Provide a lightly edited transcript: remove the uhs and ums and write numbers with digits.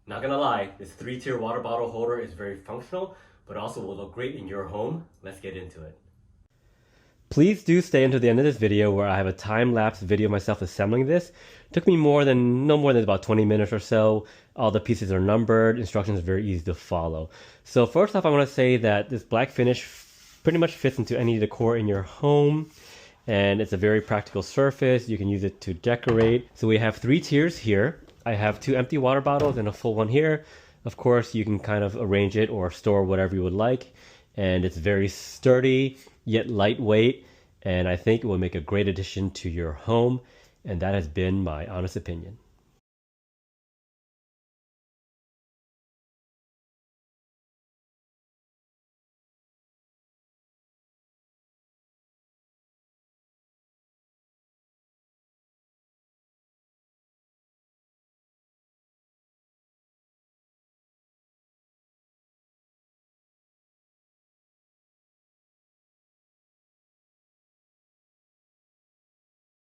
Not gonna lie, this 3-tier water bottle holder is very functional, but also will look great in your home. Let's get into it. Please do stay until the end of this video where I have a time-lapse video of myself assembling this. It took me no more than about 20 minutes or so. All the pieces are numbered, instructions are very easy to follow. So first off, I want to say that this black finish pretty much fits into any decor in your home. And it's a very practical surface. You can use it to decorate. So we have 3 tiers here. I have 2 empty water bottles and a full one here. Of course, you can kind of arrange it or store whatever you would like. And it's very sturdy, yet lightweight. And I think it will make a great addition to your home. And that has been my honest opinion.